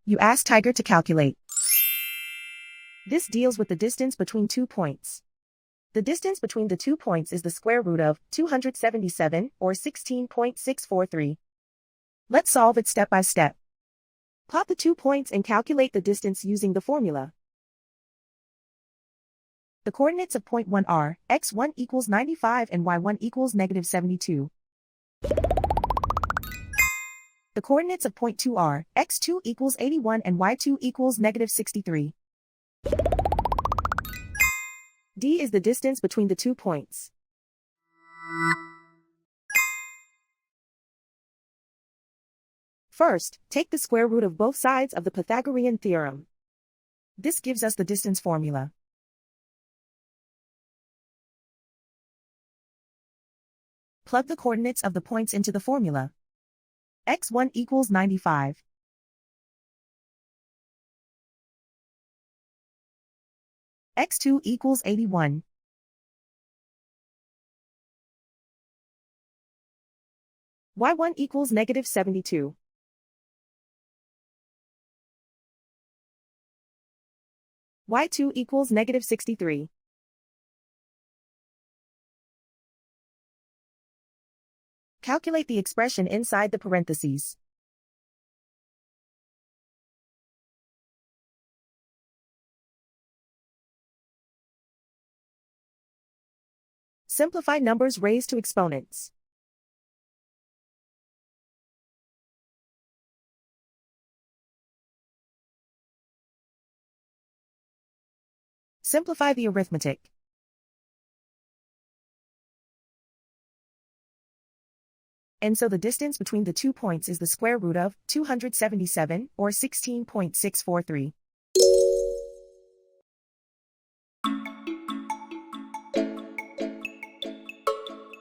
You ask Tiger to calculate. This deals with the distance between 2 points. The distance between the 2 points is the square root of 277, or 16.643. Let's solve it step by step. Plot the 2 points and calculate the distance using the formula. The coordinates of point 1 are x1 equals 95 and y1 equals negative 72. The coordinates of point 2 are x2 equals 81 and y2 equals negative 63. D is the distance between the 2 points. First, take the square root of both sides of the Pythagorean theorem. This gives us the distance formula. Plug the coordinates of the points into the formula. x1 equals 95. x2 equals 81. y1 equals negative 72. y2 equals negative 63. Calculate the expression inside the parentheses. Simplify numbers raised to exponents. Simplify the arithmetic. And so the distance between the 2 points is the square root of 277, or 16.643.